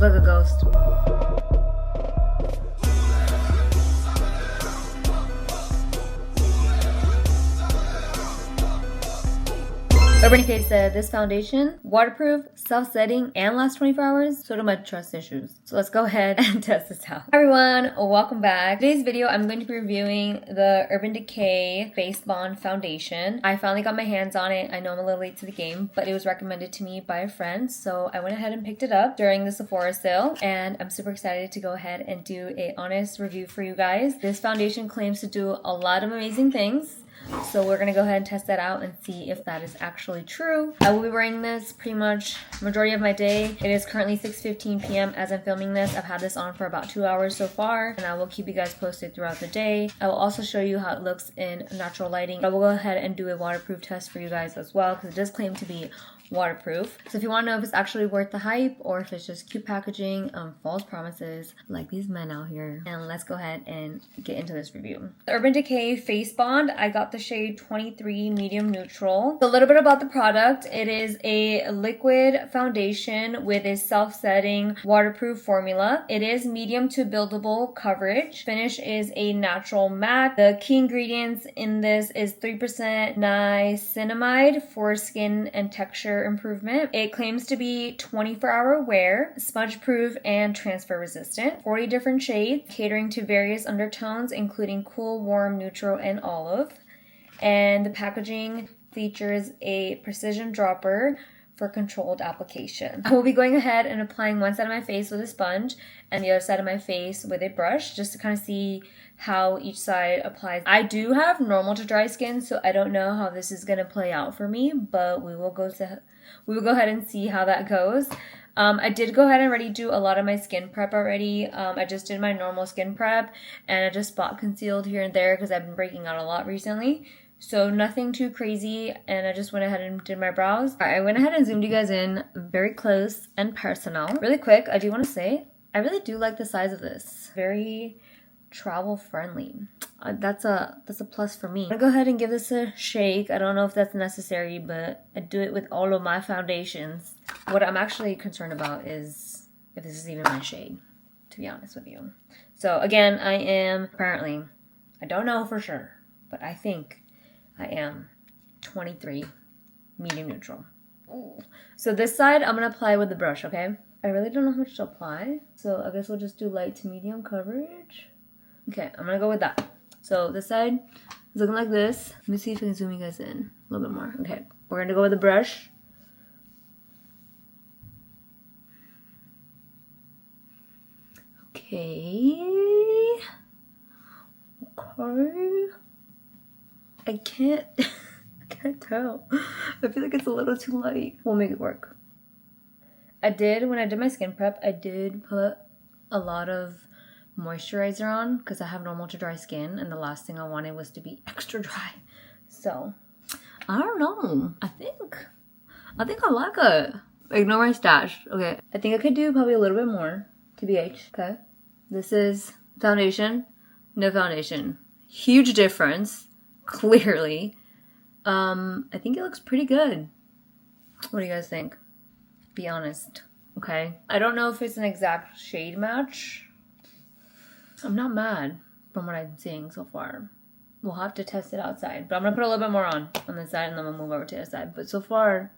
like a ghost. Urban Decay said this foundation, waterproof, self-setting, and lasts 24 hours, so do my trust issues. So let's go ahead and test this out. Hi everyone, welcome back. Today's video, I'm going to be reviewing the Urban Decay Face Bond Foundation. I finally got my hands on it. I know I'm a little late to the game, but it was recommended to me by a friend, so I went ahead and picked it up during the Sephora sale, and I'm super excited to go ahead and do an honest review for you guys. This foundation claims to do a lot of amazing things. So we're gonna go ahead and test that out and see if that is actually true. I will be wearing this pretty much majority of my day. It is currently 6:15 p.m. as I'm filming this. I've had this on for about 2 hours so far, and I will keep you guys posted throughout the day. I will also show you how it looks in natural lighting. I will go ahead and do a waterproof test for you guys as well, because it does claim to be waterproof. So if you want to know if it's actually worth the hype or if it's just cute packaging, false promises like these men out here, and let's go ahead and get into this review. The Urban Decay Face Bond, I got the shade 23 medium neutral. So a little bit about the product. It is a liquid foundation with a self-setting waterproof formula. It is medium to buildable coverage. Finish is a natural matte. The key ingredients in this is 3% niacinamide for skin and texture improvement. It claims to be 24-hour wear, smudge proof, and transfer resistant. 40 different shades, catering to various undertones, including cool, warm, neutral, and olive. And the packaging features a precision dropper for controlled application. I will be going ahead and applying one side of my face with a sponge and the other side of my face with a brush, just to kind of see how each side applies. I do have normal to dry skin, so I don't know how this is gonna play out for me, but we will go ahead and see how that goes. I did go ahead and already do a lot of my skin prep already. I just did my normal skin prep, and I just spot concealed here and there because I've been breaking out a lot recently. So nothing too crazy, and I just went ahead and did my brows. I went ahead and zoomed you guys in very close and personal. Really quick, I do want to say, I really do like the size of this. Very travel friendly. That's a plus for me. I'm gonna go ahead and give this a shake. I don't know if that's necessary, but I do it with all of my foundations. What I'm actually concerned about is if this is even my shade, to be honest with you. So again, I am apparently, I don't know for sure, but I think I am 23 medium neutral. Ooh. So this side I'm gonna apply with the brush, okay? I really don't know how much to apply, so I guess we'll just do light to medium coverage. Okay, I'm gonna go with that. So this side is looking like this. Let me see if I can zoom you guys in a little bit more. Okay, we're gonna go with the brush. Okay. I can't tell. I feel like it's a little too light. We'll make it work. When I did my skin prep, I did put a lot of moisturizer on because I have normal to dry skin, and the last thing I wanted was to be extra dry. So I don't know. I think I like it. Ignore my stash. Okay. I think I could do probably a little bit more, TBH. Okay. This is foundation, no foundation. Huge difference, clearly. I think it looks pretty good. What do you guys think? Be honest, okay? I don't know if it's an exact shade match. I'm not mad from what I'm seeing so far. We'll have to test it outside, but I'm gonna put a little bit more on this side, and then we'll move over to the side. But so far,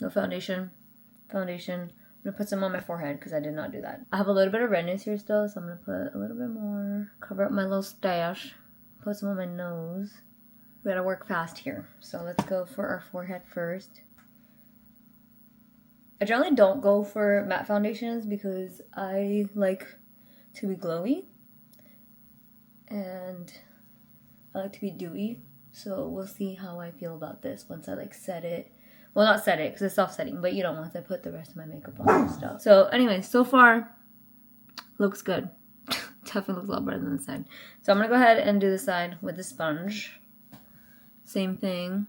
no foundation. I'm gonna put some on my forehead because I did not do that. I have a little bit of redness here still, so I'm gonna put a little bit more. Cover up my little stash. Put some on my nose. We gotta work fast here. So let's go for our forehead first. I generally don't go for matte foundations because I like to be glowy. And I like to be dewy. So we'll see how I feel about this once I like set it. Well, not set it because it's self-setting, but you know, once I put the rest of my makeup on and stuff. So anyway, so far, looks good. Definitely looks a lot better than the side. So I'm gonna go ahead and do the side with the sponge. Same thing.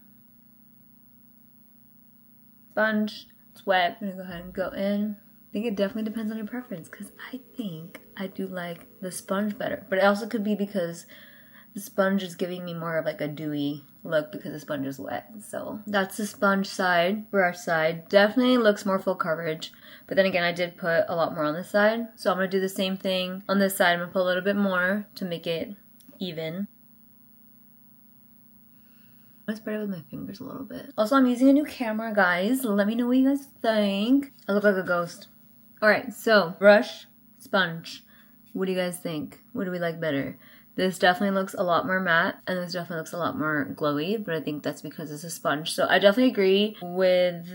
Sponge, it's wet. I'm gonna go ahead and go in. I think it definitely depends on your preference because I think I do like the sponge better. But it also could be because The sponge is giving me more of like a dewy look because the sponge is wet. So that's the sponge side. Brush side definitely looks more full coverage. But then again, I did put a lot more on this side. So I'm going to do the same thing on this side. I'm going to put a little bit more to make it even. I spread it with my fingers a little bit. Also, I'm using a new camera, guys. Let me know what you guys think. I look like a ghost. Alright, so brush, sponge. What do you guys think? What do we like better? This definitely looks a lot more matte, and this definitely looks a lot more glowy, but I think that's because it's a sponge. So I definitely agree with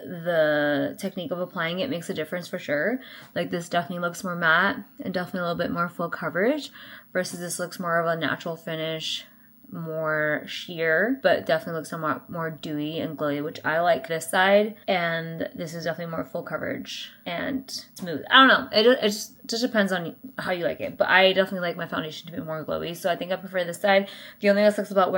the technique of applying it. Makes a difference for sure. Like this definitely looks more matte and definitely a little bit more full coverage versus this looks more of a natural finish, more sheer, but definitely looks a lot more dewy and glowy, which I like this side, and this is definitely more full coverage and smooth. I don't know, it just depends on how you like it, but I definitely like my foundation to be more glowy, so I think I prefer this side. The only thing that sucks about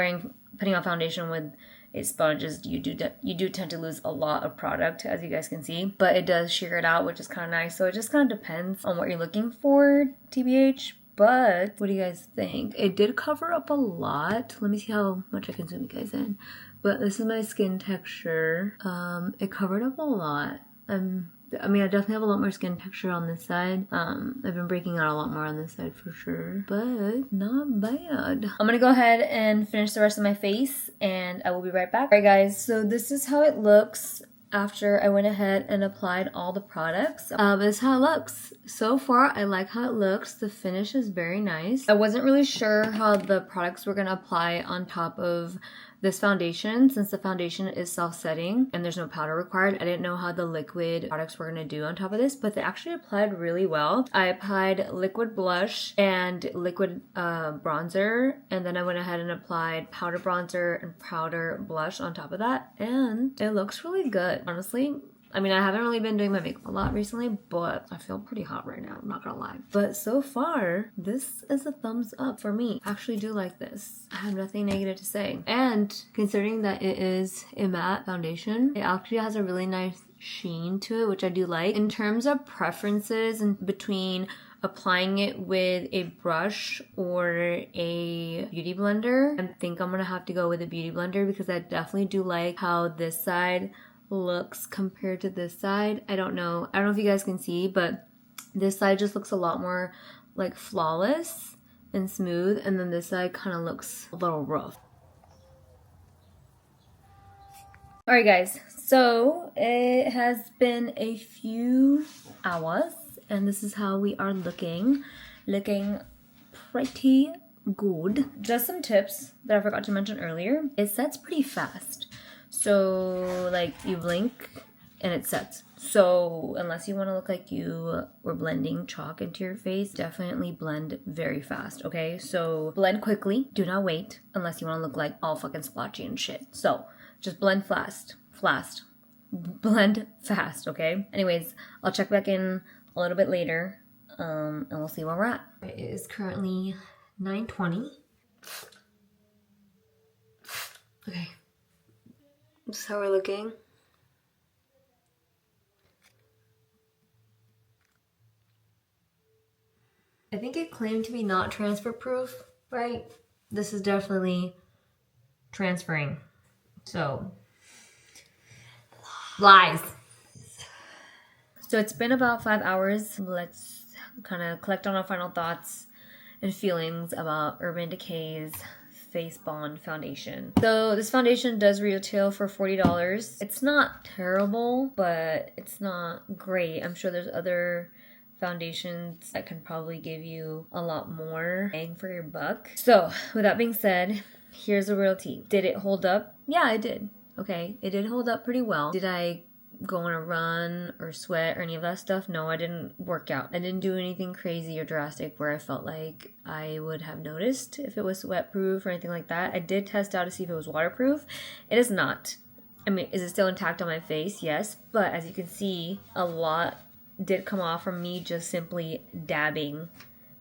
putting on foundation with a sponge is you do tend to lose a lot of product, as you guys can see, but it does sheer it out, which is kind of nice. So it just kind of depends on what you're looking for, TBH. But what do you guys think? It did cover up a lot. Let me see how much I can zoom you guys in. But this is my skin texture. It covered up a lot. I mean, I definitely have a lot more skin texture on this side. I've been breaking out a lot more on this side for sure, but not bad. I'm gonna go ahead and finish the rest of my face, and I will be right back. Alright guys, so this is how it looks after I went ahead and applied all the products. This is how it looks. So far, I like how it looks. The finish is very nice. I wasn't really sure how the products were gonna apply on top of this foundation, since the foundation is self-setting and there's no powder required. I didn't know how the liquid products were gonna do on top of this, but they actually applied really well. I applied liquid blush and liquid bronzer, and then I went ahead and applied powder bronzer and powder blush on top of that, and it looks really good, honestly. I mean, I haven't really been doing my makeup a lot recently, but I feel pretty hot right now, I'm not gonna lie. But so far, this is a thumbs up for me. I actually do like this. I have nothing negative to say. And considering that it is a matte foundation, it actually has a really nice sheen to it, which I do like. In terms of preferences in between applying it with a brush or a beauty blender, I think I'm gonna have to go with a beauty blender because I definitely do like how this side looks compared to this side. I don't know if you guys can see, but this side just looks a lot more like flawless and smooth, and then this side kind of looks a little rough. Alright guys, so it has been a few hours and this is how we are looking pretty good. Just some tips that I forgot to mention earlier. It sets pretty fast. So like you blink and it sets. So unless you want to look like you were blending chalk into your face, definitely blend very fast, okay? So blend quickly, do not wait unless you want to look like all fucking splotchy and shit. So just blend fast, blend fast, okay? Anyways, I'll check back in a little bit later and we'll see where we're at. It is currently 9:20. Okay. This is how we're looking. I think it claimed to be not transfer proof, right? This is definitely transferring. So, lies. So it's been about 5 hours. Let's kind of collect on our final thoughts and feelings about Urban Decay's Face Bond foundation. So this foundation does retail for $40. It's not terrible, but it's not great. I'm sure there's other foundations that can probably give you a lot more bang for your buck. So with that being said, here's the real tea. Did it hold up? Yeah, it did. Okay, it did hold up pretty well. Did I go on a run or sweat or any of that stuff? No, I didn't work out. I didn't do anything crazy or drastic where I felt like I would have noticed if it was sweat proof or anything like that. I did test out to see if it was waterproof. It is not. I mean, is it still intact on my face? Yes, but as you can see, a lot did come off from me just simply dabbing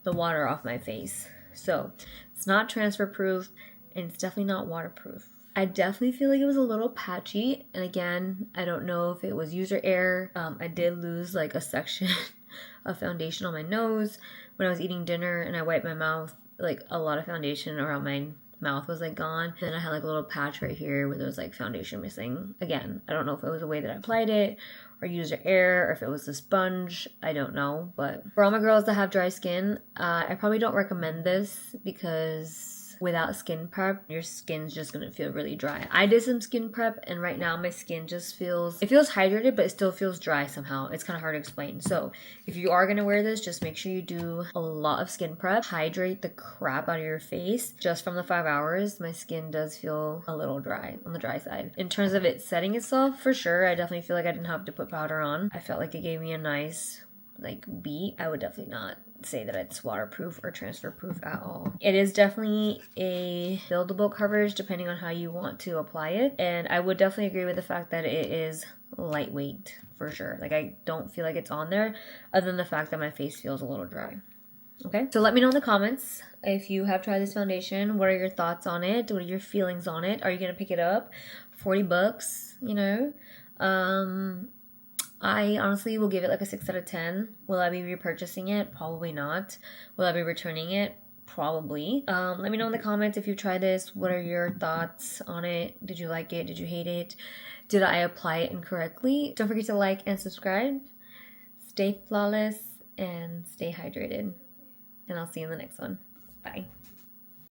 the water off my face. So it's not transfer proof and it's definitely not waterproof. I definitely feel like it was a little patchy, and again, I don't know if it was user error. I did lose like a section of foundation on my nose when I was eating dinner and I wiped my mouth like a lot of foundation around my mouth was like gone. And I had like a little patch right here where there was like foundation missing. Again, I don't know if it was the way that I applied it or used an air or if it was a sponge. I don't know. But for all my girls that have dry skin, I probably don't recommend this because without skin prep, your skin's just gonna feel really dry. I did some skin prep and right now my skin just feels hydrated, but it still feels dry somehow. It's kind of hard to explain. So if you are gonna wear this, just make sure you do a lot of skin prep. Hydrate the crap out of your face. Just from the 5 hours, my skin does feel a little dry, on the dry side. In terms of it setting itself, for sure, I definitely feel like I didn't have to put powder on. I felt like it gave me a nice like beat. I would definitely not say that it's waterproof or transfer proof at all. It is definitely a buildable coverage depending on how you want to apply it, and I would definitely agree with the fact that it is lightweight for sure. Like I don't feel like it's on there other than the fact that my face feels a little dry. Okay, so let me know in the comments if you have tried this foundation. What are your thoughts on it? What are your feelings on it? Are you gonna pick it up? 40 bucks, you know? I honestly will give it like a 6 out of 10. Will I be repurchasing it? Probably not. Will I be returning it? Probably. Let me know in the comments if you tried this. What are your thoughts on it? Did you like it? Did you hate it? Did I apply it incorrectly? Don't forget to like and subscribe. Stay flawless and stay hydrated. And I'll see you in the next one. Bye.